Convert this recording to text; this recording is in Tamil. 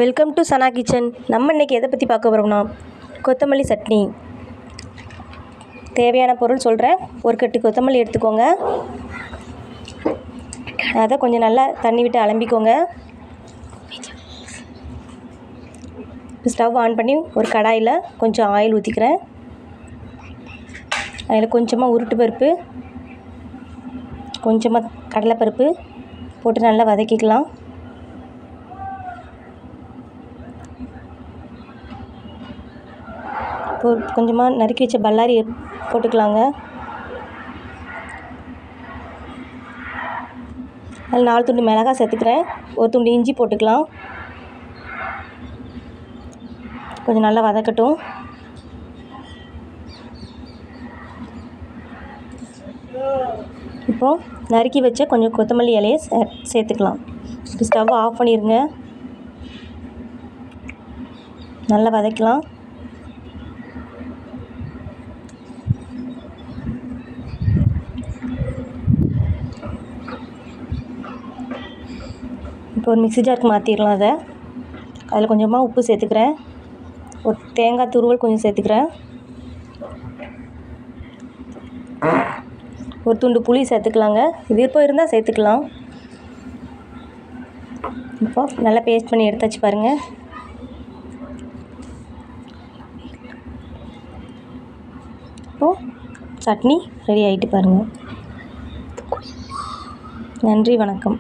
Welcome to Sana kitchen. நம்ம இன்றைக்கி எதை பற்றி பார்க்க போகிறோம்னா கொத்தமல்லி சட்னி. தேவையான பொருள் சொல்கிறேன். ஒரு கட்டு கொத்தமல்லி எடுத்துக்கோங்க. அதை கொஞ்சம் நல்லா தண்ணி விட்டு அலம்பிக்கோங்க. ஸ்டவ் ஆன் பண்ணி ஒரு கடாயில் கொஞ்சம் ஆயில் ஊற்றிக்கிறேன். அதில் கொஞ்சமாக உருட்டு பருப்பு, கொஞ்சமாக கடலைப்பருப்பு போட்டு நல்லா வதக்கிக்கலாம். கொஞ்சமாக நறுக்கி வச்ச பல்லாரி போட்டுக்கலாங்க. அதில் 4 துண்டு மிளகாய் சேர்த்துக்கிறேன். ஒரு துண்டு இஞ்சி போட்டுக்கலாம். கொஞ்சம் நல்லா வதக்கட்டும். இப்போது நறுக்கி வச்ச கொஞ்சம் கொத்தமல்லி இலையை சேர்த்துக்கலாம். இப்போ ஸ்டவ் ஆஃப் பண்ணிடுங்க. நல்லா வதக்கலாம். இப்போ ஒரு மிக்ஸி ஜாருக்கு மாற்றிடலாம். அதில் கொஞ்சமாக உப்பு சேர்த்துக்கிறேன். ஒரு தேங்காய் துருவல் கொஞ்சம் சேர்த்துக்கிறேன். ஒரு துண்டு புளி சேர்த்துக்கலாங்க. விருப்பம் இருந்தால் சேர்த்துக்கலாம். இப்போ நல்லா பேஸ்ட் பண்ணி எடுத்தாச்சு பாருங்கள். இப்போது சட்னி ரெடி ஆகிட்டு பாருங்கள். நன்றி, வணக்கம்.